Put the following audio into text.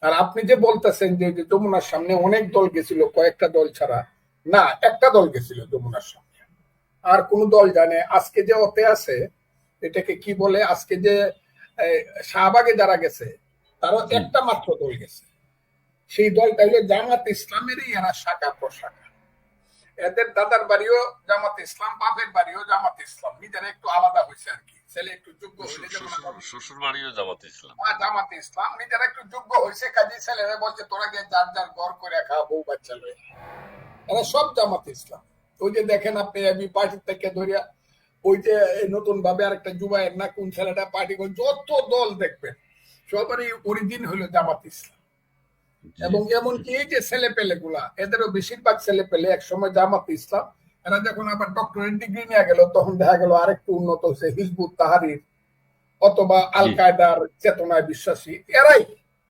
আর আপনি যে বলতেছেন যে যমুনার সামনে অনেক দল গেছিল, কয়েকটা দল ছাড়া না, একটা দল গেছিল যমুনার সামনে, আর কোন দল জানে। আজকে যে ওতে আছে, এটাকে কি বলে, আজকে যে শাহবাগে যারা গেছে তারও একটা মাত্র দল গেছে। সেই দলটা হলো জামাত ইসলামেরই এরা শাখা প্রশাখা। এদের দাদার বাড়িও জামাত ইসলাম, বাপের বাড়িও জামাত ইসলাম, নিজেরা একটু আলাদা হয়েছে আর কি। ছেলে একটু যোগ্য হইলে, শ্বশুর বাড়িও জামাত ইসলাম, জামাত ইসলাম, নিজেরা একটু যোগ্য হয়েছে, কাজী ছেলেরা বলছে তোরা গিয়ে যার যার ঘর করে খাওয়া, বউ বাচ্চা লয়ে, এরা সব জামাত ইসলাম। ওই যে দেখেন আপনি এবি পার্টি থেকে ধরিয়া ওই যে নতুন ভাবে আরেকটা জুবাইয়ের না কোন ছেলেটা পার্টি করে, যত দল দেখবেন সবারই অরিজিন হলো জামাত ইসলাম। এবং এমনকি এই যে ছেলে পেলে গুলা, এদেরও বেশিরভাগ ছেলে পেলে একসময় জামাত ইসলাম, এরা যখন আবার ডক্টরেট ডিগ্রি নিয়ে গেল তখন দেখা গেল আরেকটু উন্নত হয়েছে হিজবুত তাহারির অথবা আল কায়দার চেতনায় বিশ্বাসী, এরাই